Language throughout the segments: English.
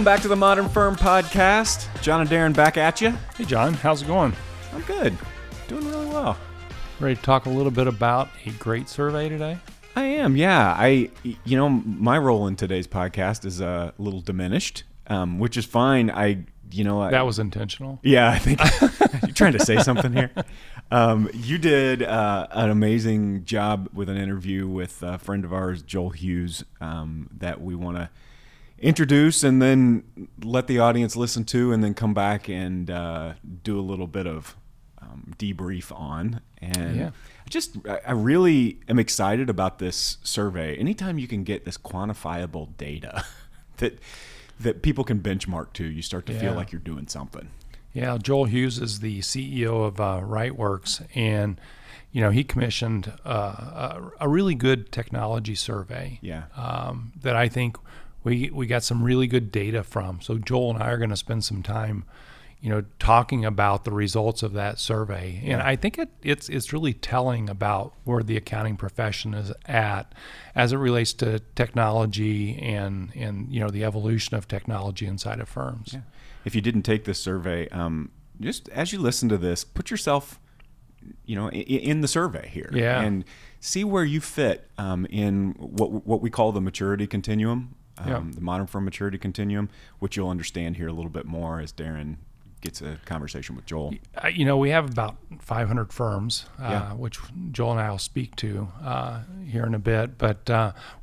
Welcome back to the Modern Firm Podcast. John and Darren back at you. Hey, John. How's it going? I'm good. Doing really well. Ready to talk a little bit about a great survey today? I am, yeah. My role in today's podcast is a little diminished, which is fine. That was intentional. Yeah, I think you're trying to say something here. You did an amazing job with an interview with a friend of ours, Joel Hughes, that we want to introduce and then let the audience listen to, and then come back and do a little bit of debrief on. And I really am excited about this survey. Anytime you can get this quantifiable data that people can benchmark to, you start to feel like you're doing something. Yeah, Joel Hughes is the CEO of Rightworks, and he commissioned a really good technology survey. Yeah, that I think we got some really good data from. So Joel and I are going to spend some time, talking about the results of that survey. And I think it's really telling about where the accounting profession is at as it relates to technology and the evolution of technology inside of firms. Yeah. If you didn't take this survey, just as you listen to this, put yourself, in the survey here, and see where you fit in what we call the maturity continuum, the Modern Firm Maturity Continuum, which you'll understand here a little bit more as Darren gets a conversation with Joel. We have about 500 firms, which Joel and I will speak to here in a bit. But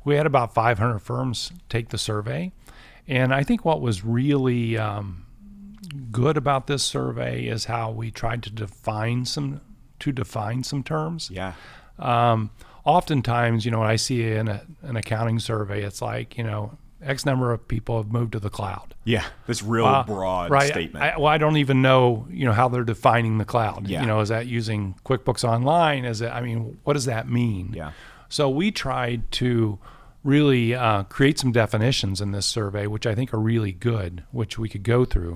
we had about 500 firms take the survey, and I think what was really good about this survey is how we tried to define some terms. Yeah. Oftentimes, when I see an accounting survey, it's like, X number of people have moved to the cloud. Yeah, this real broad statement. I don't even know, how they're defining the cloud. Yeah. Is that using QuickBooks Online? What does that mean? Yeah. So we tried to really create some definitions in this survey, which I think are really good, which we could go through.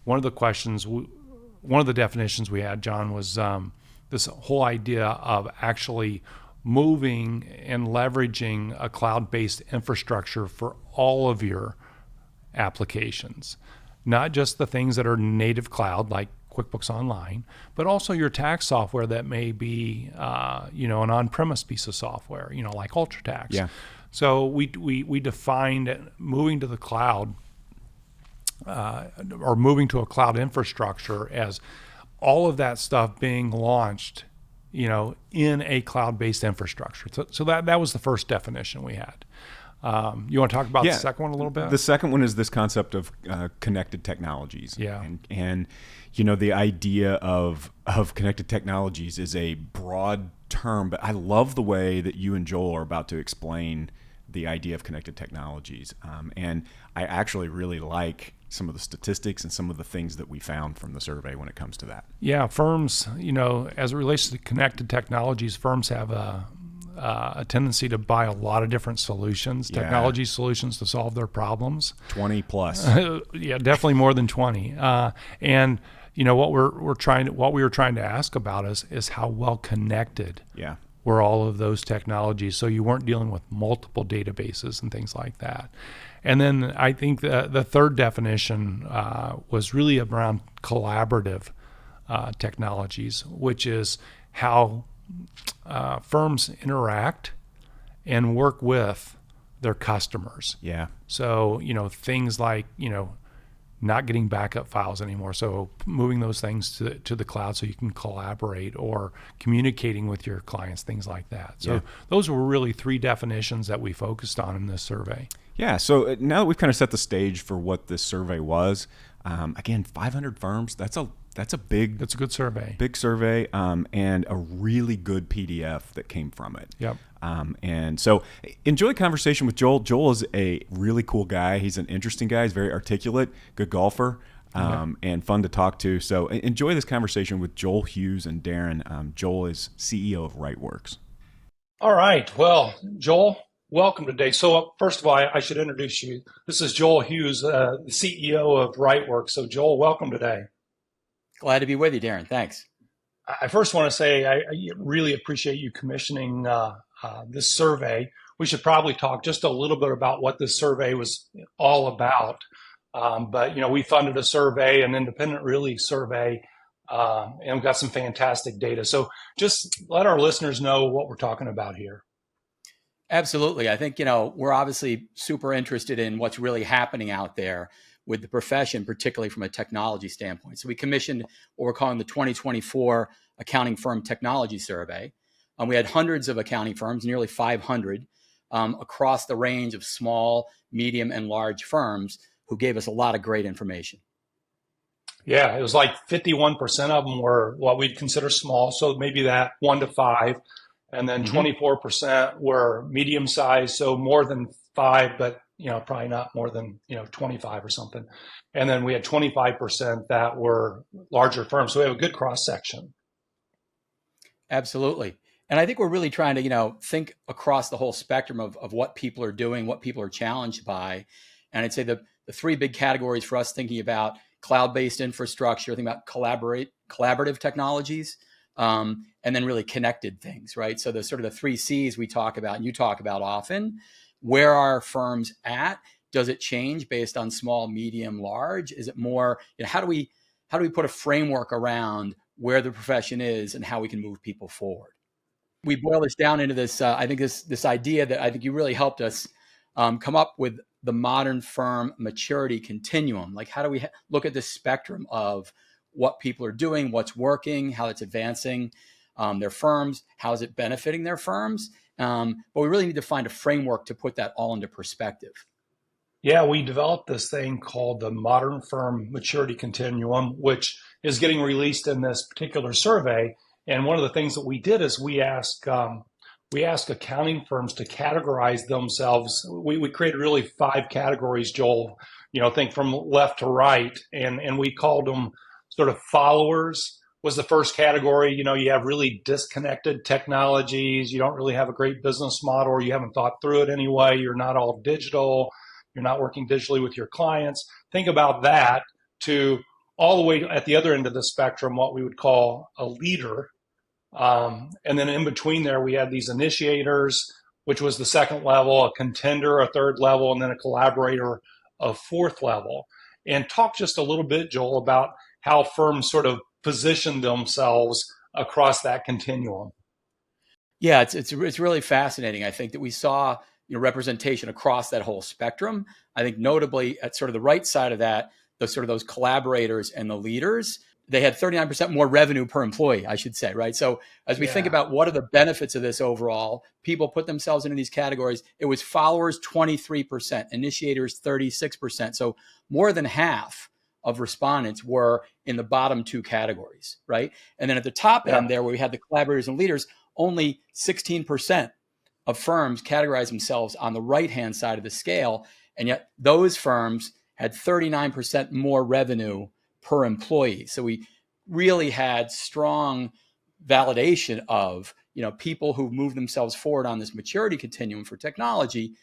One of the definitions we had, John, was this whole idea of actually moving and leveraging a cloud-based infrastructure for all of your applications, not just the things that are native cloud like QuickBooks Online, but also your tax software that may be, an on-premise piece of software, like UltraTax. Yeah. So we defined moving to the cloud or moving to a cloud infrastructure as all of that stuff being launched in a cloud-based infrastructure. So that was the first definition we had. You want to talk about the second one a little bit? The second one is this concept of connected technologies. Yeah. And the idea of connected technologies is a broad term, but I love the way that you and Joel are about to explain the idea of connected technologies. And I actually really like some of the statistics and some of the things that we found from the survey when it comes to that. Yeah, firms, as it relates to connected technologies, firms have a tendency to buy a lot of different solutions, technology solutions to solve their problems. 20 plus. Yeah, definitely more than 20. And what we were trying to ask about is how well connected were all of those technologies, so you weren't dealing with multiple databases and things like that. And then I think the third definition was really around collaborative technologies, which is how firms interact and work with their customers. Yeah. So, things like, not getting backup files anymore. So moving those things to the cloud so you can collaborate, or communicating with your clients, things like that. So those were really three definitions that we focused on in this survey. Yeah. So now that we've kind of set the stage for what this survey was, again, 500 firms, that's a good survey. Big survey, and a really good PDF that came from it. Yep. And so enjoy the conversation with Joel. Joel is a really cool guy. He's an interesting guy. He's very articulate, good golfer, and fun to talk to. So enjoy this conversation with Joel Hughes and Darren. Joel is CEO of Rightworks. All right. Well, Joel, welcome today. So first of all, I should introduce you. This is Joel Hughes, the CEO of Rightworks. So Joel, welcome today. Glad to be with you, Darren. Thanks. I first want to say I really appreciate you commissioning this survey, we should probably talk just a little bit about what this survey was all about. But we funded a survey, an independent really survey, and we've got some fantastic data. So just let our listeners know what we're talking about here. Absolutely. I think, we're obviously super interested in what's really happening out there with the profession, particularly from a technology standpoint. So we commissioned what we're calling the 2024 Accounting Firm Technology Survey. We had hundreds of accounting firms, nearly 500, across the range of small, medium, and large firms who gave us a lot of great information. Yeah, it was like 51% of them were what we'd consider small, so maybe that 1 to 5. And then 24% were medium sized, so more than 5, but probably not more than 25 or something. And then we had 25% that were larger firms. So we have a good cross section. Absolutely. And I think we're really trying to, think across the whole spectrum of what people are doing, what people are challenged by. And I'd say the 3 big categories for us thinking about cloud-based infrastructure, thinking about collaborative technologies, and then really connected things, right? So the sort of the 3 C's we talk about and you talk about often. Where are firms at? Does it change based on small, medium, large? Is it more, how do we put a framework around where the profession is and how we can move people forward? We boil this down into this, I think this idea that I think you really helped us come up with the Modern Firm Maturity Continuum. Like, how do we look at this spectrum of what people are doing, what's working, how it's advancing their firms, how is it benefiting their firms? But we really need to find a framework to put that all into perspective. Yeah, we developed this thing called the Modern Firm Maturity Continuum, which is getting released in this particular survey. And one of the things that we did is we asked accounting firms to categorize themselves. We created really 5 categories, Joel, think from left to right. And we called them sort of followers was the first category. You have really disconnected technologies. You don't really have a great business model, or you haven't thought through it anyway. You're not all digital. You're not working digitally with your clients. Think about that to all the way at the other end of the spectrum, what we would call a leader. And then in between there, we had these initiators, which was the 2nd level, a contender, a 3rd level, and then a collaborator, a 4th level. And talk just a little bit, Joel, about how firms sort of position themselves across that continuum. Yeah, it's really fascinating. I think that we saw representation across that whole spectrum. I think notably at sort of the right side of that, the sort of those collaborators and the leaders, they had 39% more revenue per employee, I should say, right? So as we think about what are the benefits of this overall, people put themselves into these categories. It was followers 23%, initiators 36%. So more than half of respondents were in the bottom 2 categories, right? And then at the top end there, where we had the collaborators and leaders, only 16% of firms categorize themselves on the right-hand side of the scale. And yet those firms had 39% more revenue per employee. So we really had strong validation of, people who've moved themselves forward on this maturity continuum for technology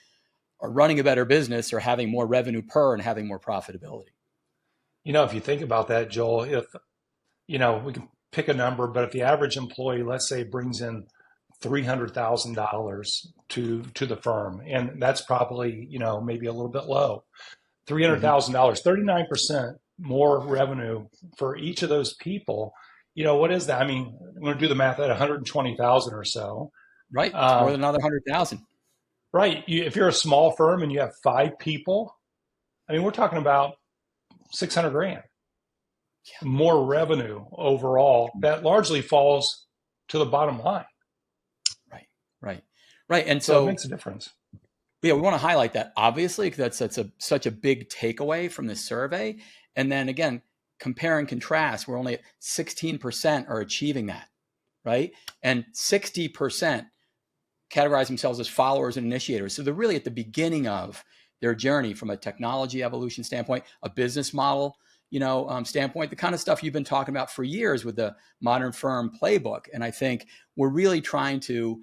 are running a better business or having more revenue per and having more profitability. If you think about that, Joel, if, we can pick a number, but if the average employee, let's say, brings in $300,000 to the firm, and that's probably, maybe a little bit low, $300,000, 39% more revenue for each of those people. What is that? I mean, I'm going to do the math at 120,000 or so. Right. More than another 100,000. Right. If you're a small firm and you have 5 people, I mean, we're talking about $600,000 more revenue overall. That largely falls to the bottom line. Right. And so it makes a difference. Yeah, we want to highlight that, obviously, because that's such a big takeaway from this survey. And then again, compare and contrast, we're only at 16% are achieving that, right? And 60% categorize themselves as followers and initiators. So they're really at the beginning of their journey from a technology evolution standpoint, a business model, standpoint, the kind of stuff you've been talking about for years with the Modern Firm playbook. And I think we're really trying to,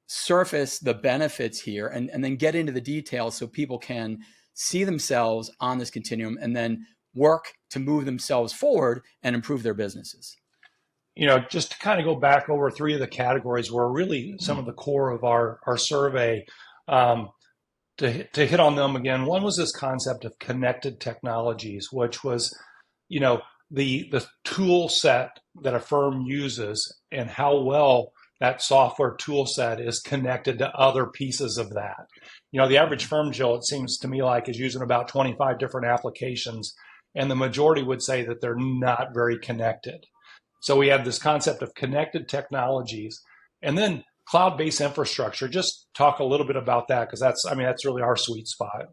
surface the benefits here and then get into the details so people can see themselves on this continuum and then work to move themselves forward and improve their businesses. just to kind of go back over three of the categories were really some of the core of our survey. To hit on them again, one was this concept of connected technologies, which was, the tool set that a firm uses and how well that software tool set is connected to other pieces of that. The average firm, Joel, it seems to me like, is using about 25 different applications, and the majority would say that they're not very connected. So we have this concept of connected technologies, and then cloud-based infrastructure. Just talk a little bit about that, because that's really our sweet spot.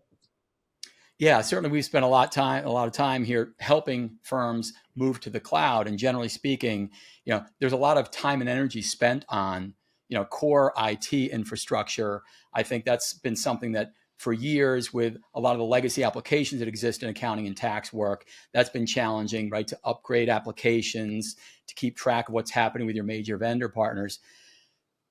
Yeah, certainly we've spent a lot of time here helping firms move to the cloud. And generally speaking, there's a lot of time and energy spent on, core IT infrastructure. I think that's been something that for years, with a lot of the legacy applications that exist in accounting and tax work, that's been challenging, right? To upgrade applications, to keep track of what's happening with your major vendor partners.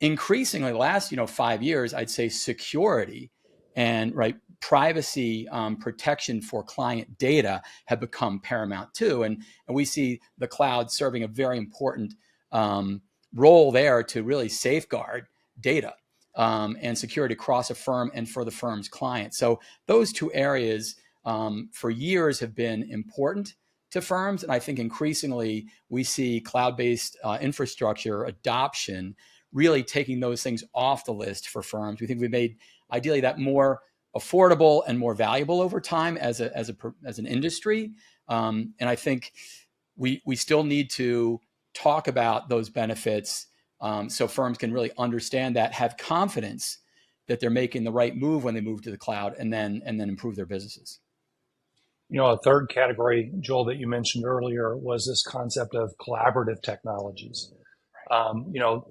Increasingly, the last 5 years, I'd say security and privacy protection for client data have become paramount too, and we see the cloud serving a very important role there to really safeguard data and security across a firm and for the firm's clients. So those two areas for years have been important to firms, and I think increasingly we see cloud-based infrastructure adoption really taking those things off the list for firms. We think we made ideally that more affordable and more valuable over time as an industry. And I think we still need to talk about those benefits so firms can really understand that, have confidence that they're making the right move when they move to the cloud, and then improve their businesses. A third category, Joel, that you mentioned earlier was this concept of collaborative technologies.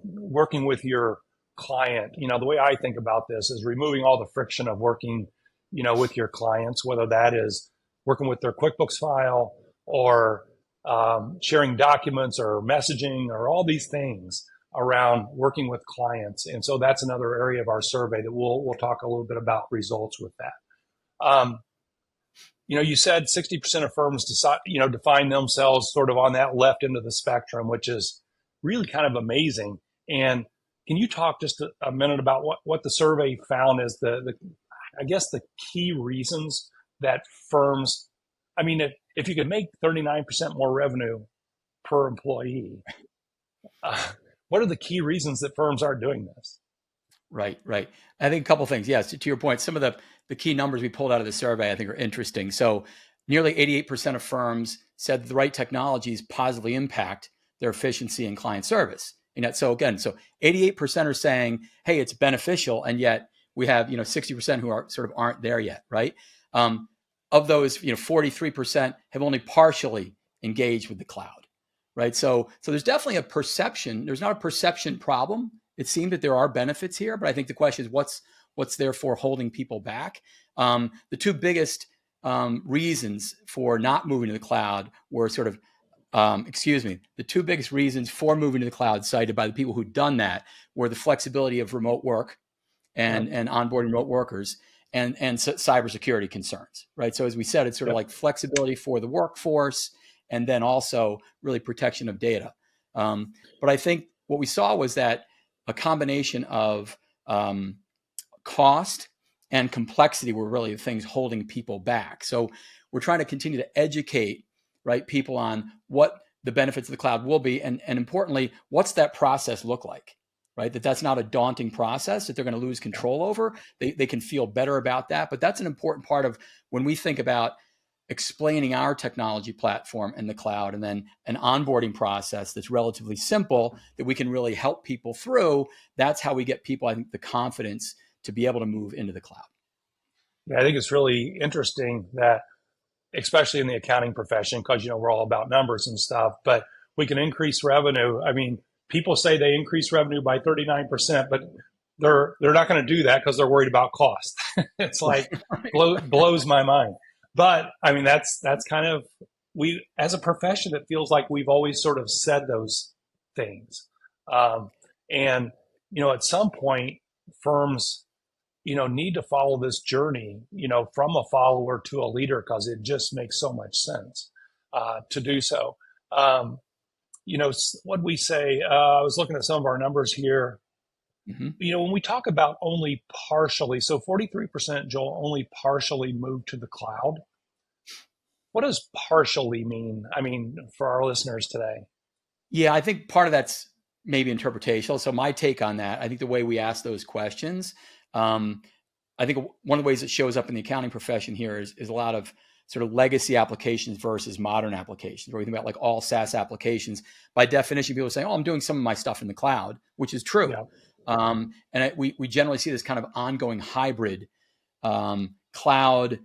Working with your client, the way I think about this is removing all the friction of working, with your clients, whether that is working with their QuickBooks file or sharing documents or messaging or all these things around working with clients. And so that's another area of our survey that we'll talk a little bit about results with that. You said 60% of firms define themselves sort of on that left end of the spectrum, which is really kind of amazing. And can you talk just a minute about what the survey found as the key reasons that firms, if you could make 39% more revenue per employee, what are the key reasons that firms aren't doing this? Right. I think a couple of things. Yes, to your point, some of the key numbers we pulled out of the survey I think are interesting. So nearly 88% of firms said the right technologies positively impact their efficiency and client service. So 88% are saying, hey, it's beneficial, and yet we have 60% who aren't there yet, right? Of those, 43% have only partially engaged with the cloud, right? So there's definitely a perception. There's not a perception problem. It seemed that there are benefits here, but I think the question is what's therefore holding people back. The two biggest reasons for not moving to the cloud were the two biggest reasons for moving to the cloud cited by the people who'd done that were the flexibility of remote work and onboarding remote workers and cybersecurity concerns, right? So as we said, it's like flexibility for the workforce and then also really protection of data. But I think what we saw was that a combination of cost and complexity were really the things holding people back. So we're trying to continue to educate people on what the benefits of the cloud will be, and importantly, what's that process look like, right? That's not a daunting process that they're going to lose control over. They can feel better about that, but that's an important part of when we think about explaining our technology platform in the cloud, and then an onboarding process that's relatively simple that we can really help people through. That's how we get people, I think, the confidence to be able to move into the cloud. Yeah, I think it's really interesting that, especially in the accounting profession, because we're all about numbers and stuff, but we can increase revenue. People say they increase revenue by 39%, but they're not going to do that because they're worried about cost. It's like blows my mind. But that's kind of, we as a profession, it feels like we've always sort of said those things. And at some point, firms need to follow this journey, from a follower to a leader, because it just makes so much sense to do so. what we say, I was looking at some of our numbers here. When we talk about only partially, so 43%, Joel, only partially moved to the cloud. What does partially mean? I mean, for our listeners today. Yeah, I think part of that's maybe interpretational. So my take on that, I think the way we ask those questions, I think one of the ways it shows up in the accounting profession here is a lot of sort of legacy applications versus modern applications, where we think about like all SaaS applications. By definition, people are saying, oh, I'm doing some of my stuff in the cloud, which is true. Yeah. We generally see this kind of ongoing hybrid cloud,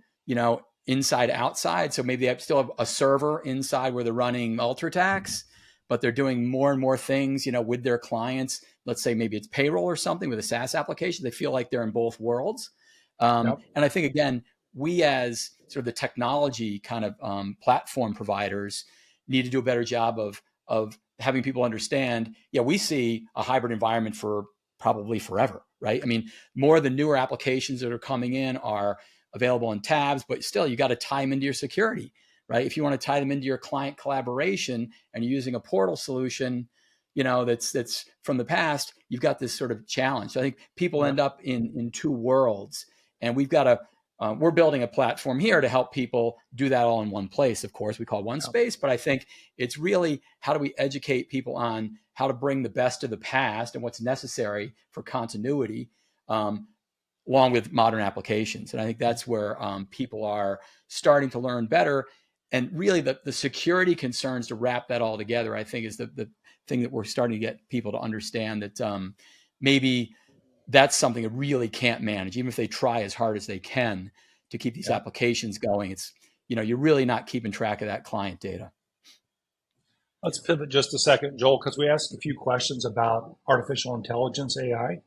inside outside. So maybe they still have a server inside where they're running UltraTax, but they're doing more and more things, with their clients. Let's say maybe it's payroll or something with a SaaS application. They feel like they're in both worlds. And I think, again, we as sort of the technology kind of platform providers need to do a better job of having people understand, we see a hybrid environment for probably forever, right? I mean, more of the newer applications that are coming in are available in tabs, but still you got to tie them into your security, right? If you want to tie them into your client collaboration and you're using a portal solution, that's from the past, you've got this sort of challenge. So I think people end up in two worlds, and we've got to, we're building a platform here to help people do that all in one place. Of course, we call it One Space, but I think it's really how do we educate people on how to bring the best of the past and what's necessary for continuity, along with modern applications. And I think that's where people are starting to learn better. And really the security concerns to wrap that all together, I think, is the thing that we're starting to get people to understand that maybe that's something that really can't manage, even if they try as hard as they can to keep these applications going. It's, you're really not keeping track of that client data. Let's pivot just a second, Joel, because we asked a few questions about artificial intelligence, AI.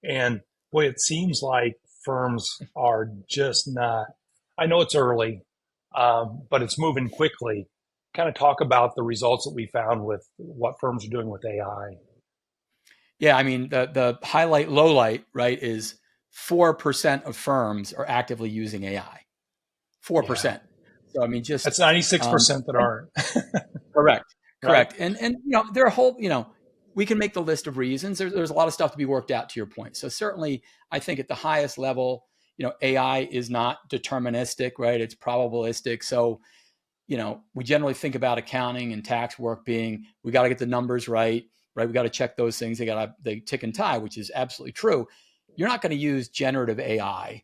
And boy, it seems like firms are just not, I know it's early, but it's moving quickly. Kind of talk about the results that we found with what firms are doing with AI. Yeah, I mean, the highlight, low light, right, is 4% of firms are actively using AI. 4%. Yeah. So, I mean, just... That's 96% that aren't. Correct. Right. And there are a whole, we can make the list of reasons. There's a lot of stuff to be worked out, to your point. So certainly, I think at the highest level, AI is not deterministic, right? It's probabilistic. So, we generally think about accounting and tax work being, we got to get the numbers right? We got to check those things. They tick and tie, which is absolutely true. You're not going to use generative AI,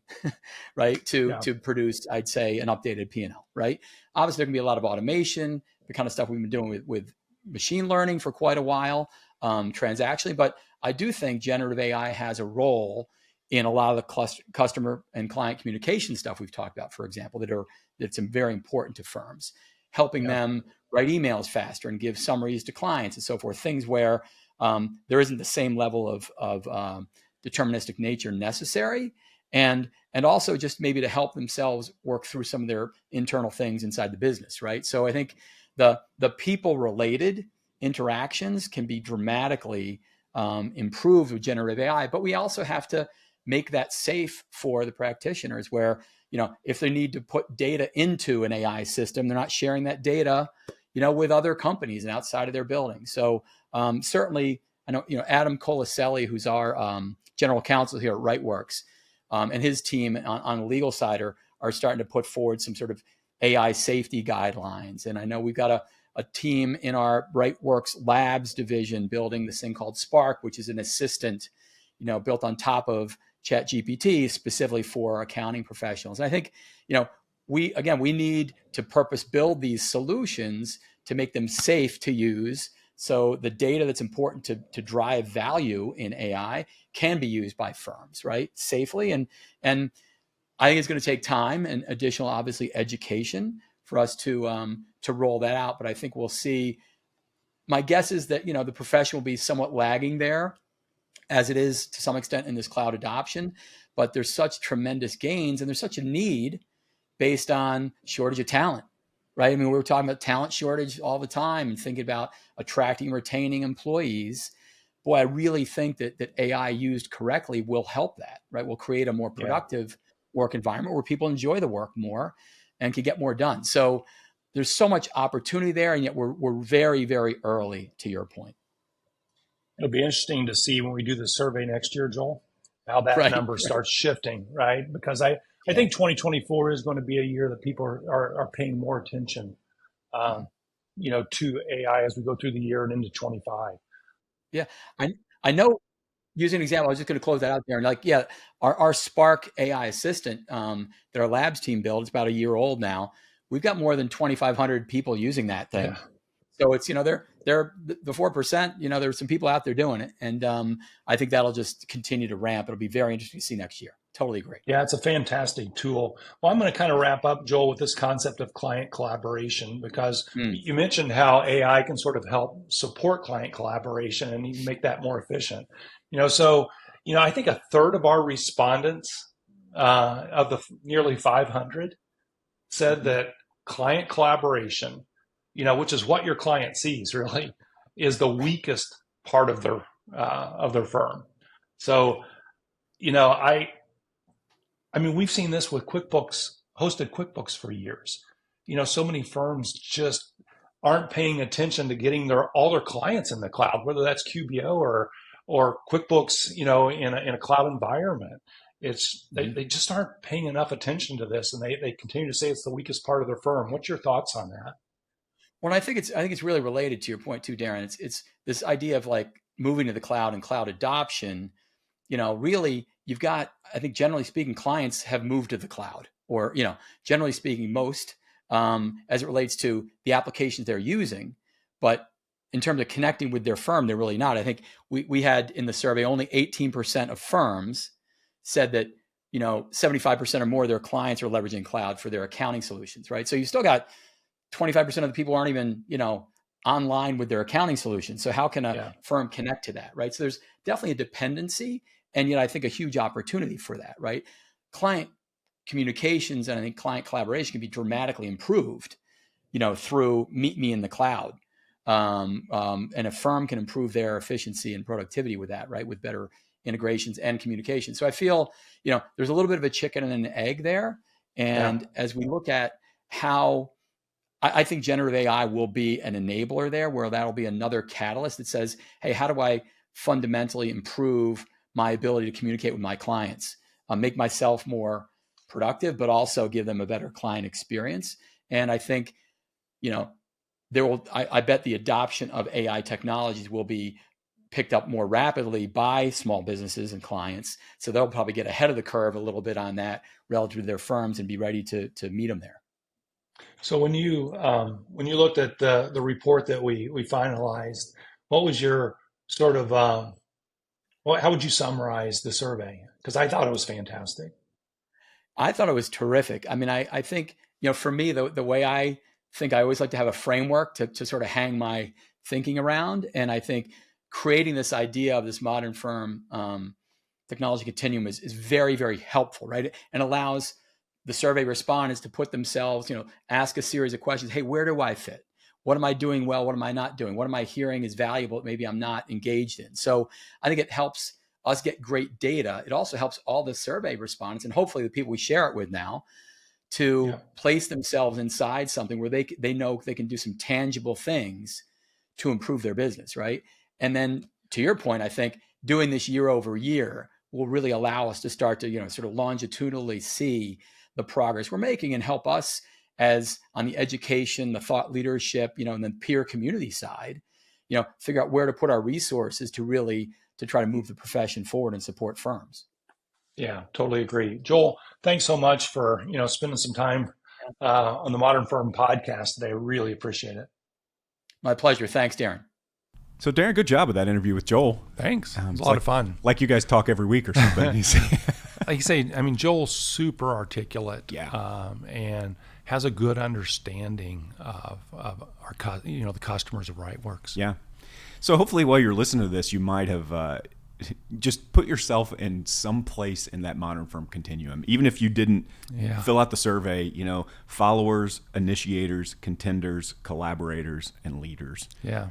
right, to produce, I'd say, an updated P&L, right? Obviously, there can be a lot of automation, the kind of stuff we've been doing with machine learning for quite a while, transactionally. But I do think generative AI has a role in a lot of the customer and client communication stuff we've talked about, for example, that's very important to firms, helping them write emails faster and give summaries to clients and so forth, things where there isn't the same level of deterministic nature necessary, and also just maybe to help themselves work through some of their internal things inside the business, right? So I think the people-related interactions can be dramatically improved with generative AI, but we also have to make that safe for the practitioners where, if they need to put data into an AI system, they're not sharing that data, with other companies and outside of their building. So certainly, I know, Adam Colaselli, who's our general counsel here at Rightworks, and his team on the legal side are starting to put forward some sort of AI safety guidelines. And I know we've got a team in our Rightworks Labs division building this thing called Spark, which is an assistant, built on top of ChatGPT specifically for accounting professionals. And I think, we need to purpose build these solutions to make them safe to use. So the data that's important to drive value in AI can be used by firms, right, safely. And I think it's going to take time and additional, obviously, education for us to roll that out. But I think we'll see. My guess is that the profession will be somewhat lagging there, as it is to some extent in this cloud adoption. But there's such tremendous gains, and there's such a need based on shortage of talent, right? I mean, we were talking about talent shortage all the time and thinking about attracting and retaining employees. Boy, I really think that AI used correctly will help that, right? Will create a more productive work environment where people enjoy the work more and can get more done. So there's so much opportunity there, and yet we're very, very early, to your point. It'll be interesting to see when we do the survey next year, Joel, how that number starts shifting, right? Because I think 2024 is going to be a year that people are paying more attention, to AI as we go through the year and into 25. Yeah, I know. Using an example, I was just going to close that out there. And like, our Spark AI assistant that our labs team built, it's about a year old now. We've got more than 2,500 people using that thing. Yeah. So it's, they're the 4%, there's some people out there doing it. And I think that'll just continue to ramp. It'll be very interesting to see next year. Totally agree. Yeah, it's a fantastic tool. Well, I'm going to kind of wrap up, Joel, with this concept of client collaboration, because you mentioned how AI can sort of help support client collaboration and even make that more efficient. I think a third of our respondents of the nearly 500 said that client collaboration, which is what your client sees really, is the weakest part of their firm. So, we've seen this with QuickBooks, hosted QuickBooks for years. So many firms just aren't paying attention to getting all their clients in the cloud, whether that's QBO or QuickBooks, in a cloud environment. They just aren't paying enough attention to this, and they continue to say it's the weakest part of their firm. What's your thoughts on that? Well, I think it's really related to your point too, Darren. It's this idea of like moving to the cloud and cloud adoption. Really, you've got, I think generally speaking, clients have moved to the cloud, or generally speaking, most as it relates to the applications they're using, but in terms of connecting with their firm, they're really not. I think we had in the survey only 18% of firms said that 75% or more of their clients are leveraging cloud for their accounting solutions, right? So you still got 25% of the people aren't even online with their accounting solutions. So how can a firm connect to that, right? So there's definitely a dependency, and yet I think a huge opportunity for that, right? Client communications and I think client collaboration can be dramatically improved, through Meet Me in the cloud. And a firm can improve their efficiency and productivity with that, right? With better integrations and communication. So I feel, there's a little bit of a chicken and an egg there. And as we look at how I think generative AI will be an enabler there, where that'll be another catalyst that says, hey, how do I fundamentally improve my ability to communicate with my clients, make myself more productive, but also give them a better client experience? And I think, I bet the adoption of AI technologies will be picked up more rapidly by small businesses and clients. So they'll probably get ahead of the curve a little bit on that relative to their firms and be ready to meet them there. So when you looked at the report that we finalized, what was your sort of how would you summarize the survey? Because I thought it was fantastic. I thought it was terrific. I think for me the way I think, I always like to have a framework to sort of hang my thinking around, and I think creating this idea of this modern firm technology continuum is very, very helpful, right? And allows the survey respondents to put themselves, ask a series of questions. Hey, where do I fit? What am I doing well? What am I not doing? What am I hearing is valuable that maybe I'm not engaged in? So I think it helps us get great data. It also helps all the survey respondents, and hopefully the people we share it with now, to place themselves inside something where they know they can do some tangible things to improve their business, right? And then to your point, I think doing this year over year will really allow us to start to, sort of longitudinally see the progress we're making, and help us as on the education, the thought leadership, and then peer community side, figure out where to put our resources to try to move the profession forward and support firms. Yeah, totally agree. Joel, thanks so much for, spending some time on the Modern Firm podcast today. I really appreciate it. My pleasure. Thanks, Darren. So Darren, good job with that interview with Joel. Thanks. It was a lot of fun. Like you guys talk every week or something. Like you say, Joel's super articulate, and has a good understanding of our, the customers of Rightworks. Yeah. So hopefully while you're listening to this, you might have just put yourself in some place in that Modern Firm continuum. Even if you didn't fill out the survey, followers, initiators, contenders, collaborators, and leaders. Yeah.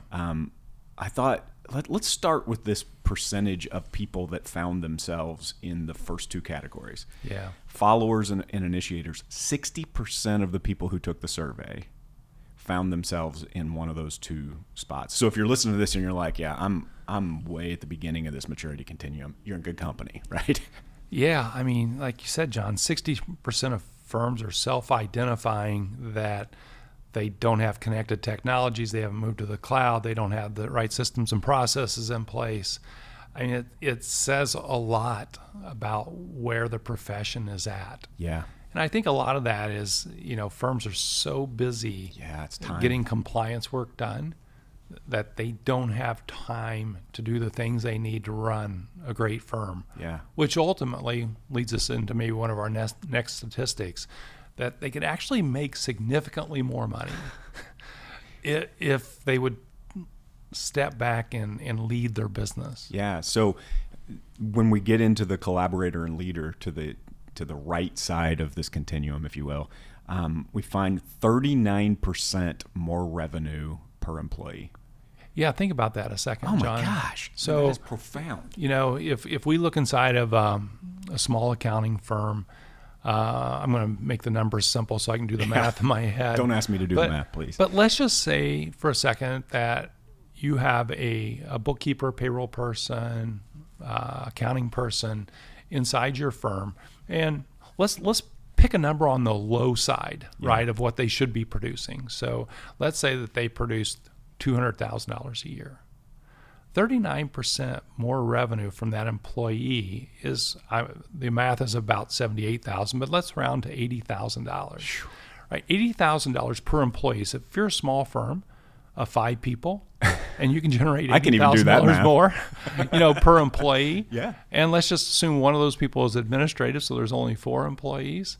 I thought, let's start with this percentage of people that found themselves in the first two categories. Yeah. Followers and initiators. 60% of the people who took the survey found themselves in one of those two spots. So if you're listening to this and you're like, yeah, I'm way at the beginning of this maturity continuum, you're in good company, right? Yeah, I mean, like you said, John, 60% of firms are self-identifying that they don't have connected technologies, they haven't moved to the cloud, they don't have the right systems and processes in place. I mean, it says a lot about where the profession is at. Yeah. And I think a lot of that is, firms are so busy it's time. Getting compliance work done that they don't have time to do the things they need to run a great firm. Yeah. Which ultimately leads us into maybe one of our next statistics, that they could actually make significantly more money if they would step back and lead their business. Yeah. So when we get into the collaborator and leader to the right side of this continuum, if you will, we find 39% more revenue per employee. Yeah, think about that a second, John. Oh my gosh, so that is profound. If we look inside of a small accounting firm, I'm going to make the numbers simple so I can do the math in my head. Don't ask me to do the math, please. But let's just say for a second that you have a bookkeeper, payroll person, accounting person inside your firm, and let's pick a number on the low side, right, of what they should be producing. So let's say that they produced $200,000 a year. 39% more revenue from that employee is, the math is about $78,000, but let's round to $80,000. Right, $80,000 per employee. So if you're a small firm of 5 people, and you can generate $80,000 more, per employee. Yeah. And let's just assume one of those people is administrative, so there's only 4 employees.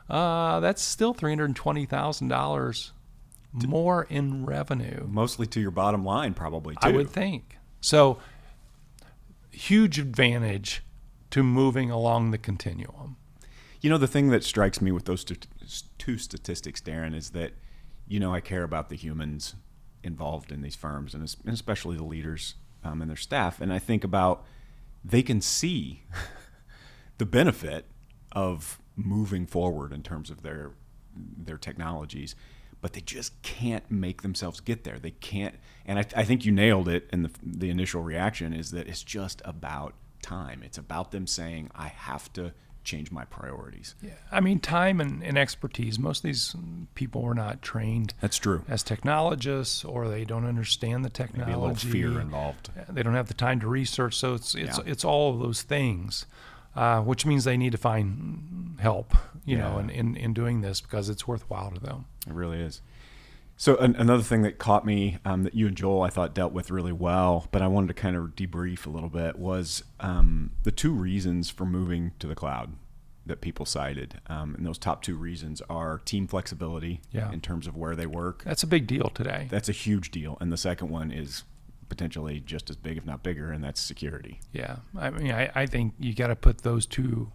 That's still $320,000 more in revenue. Mostly to your bottom line, probably, too. I would think. So, huge advantage to moving along the continuum. The thing that strikes me with those two statistics, Darren, is that, I care about the humans involved in these firms, and especially the leaders and their staff. And I think about, they can see the benefit of moving forward in terms of their technologies, but they just can't make themselves get there. They can't. And I think you nailed it in the initial reaction, is that it's just about time. It's about them saying, I have to change my priorities. Yeah, I mean, time and expertise. Most of these people were not trained. That's true. As technologists, or they don't understand the technology. Maybe a little fear involved. They don't have the time to research. So it's all of those things, which means they need to find help, in doing this, because it's worthwhile to them. It really is. So another thing that caught me that you and Joel, I thought, dealt with really well, but I wanted to kind of debrief a little bit, was the 2 reasons for moving to the cloud that people cited. And those top 2 reasons are team flexibility in terms of where they work. That's a big deal today. That's a huge deal. And the second one is potentially just as big, if not bigger, and that's security. Yeah. I mean, I think you got to put those 2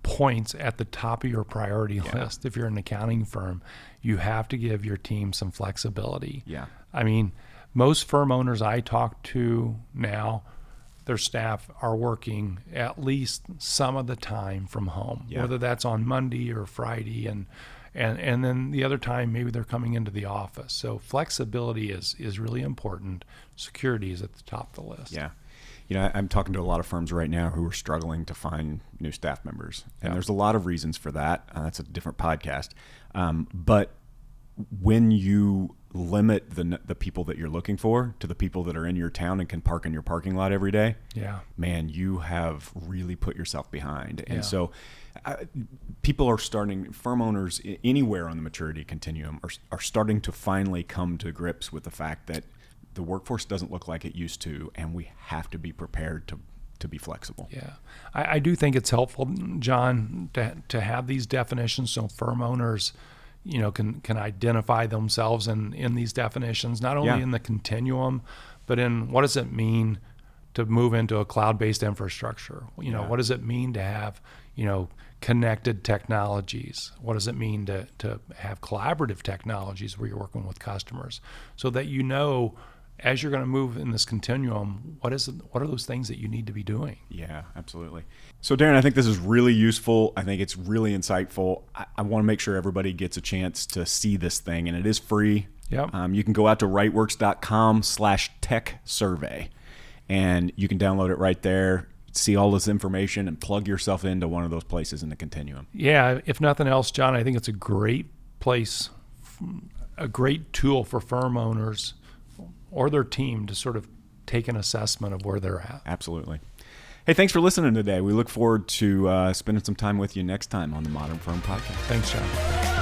points at the top of your priority list. If you're an accounting firm, you have to give your team some flexibility. Yeah. I mean, most firm owners I talk to now, their staff are working at least some of the time from home, whether that's on Monday or Friday, and then the other time maybe they're coming into the office. So flexibility is really important. Security is at the top of the list. Yeah. I'm talking to a lot of firms right now who are struggling to find new staff members. And there's a lot of reasons for that. That's a different podcast. But when you limit the people that you're looking for to the people that are in your town and can park in your parking lot every day, man, you have really put yourself behind. And so people are starting, firm owners anywhere on the maturity continuum are starting to finally come to grips with the fact that the workforce doesn't look like it used to, and we have to be prepared to be flexible. Yeah, I do think it's helpful, John, to have these definitions so firm owners, can identify themselves in these definitions, not only in the continuum, but in what does it mean to move into a cloud-based infrastructure? What does it mean to have, connected technologies? What does it mean to have collaborative technologies where you're working with customers, so that as you're going to move in this continuum, what are those things that you need to be doing? Yeah, absolutely. So Darren, I think this is really useful. I think it's really insightful. I want to make sure everybody gets a chance to see this thing, and it is free. Yep. You can go out to rightworks.com/tech survey, and you can download it right there, see all this information, and plug yourself into one of those places in the continuum. Yeah, if nothing else, John, I think it's a great place, a great tool for firm owners or their team to sort of take an assessment of where they're at. Absolutely. Hey, thanks for listening today. We look forward to spending some time with you next time on the Modern Firm Podcast. Thanks, John.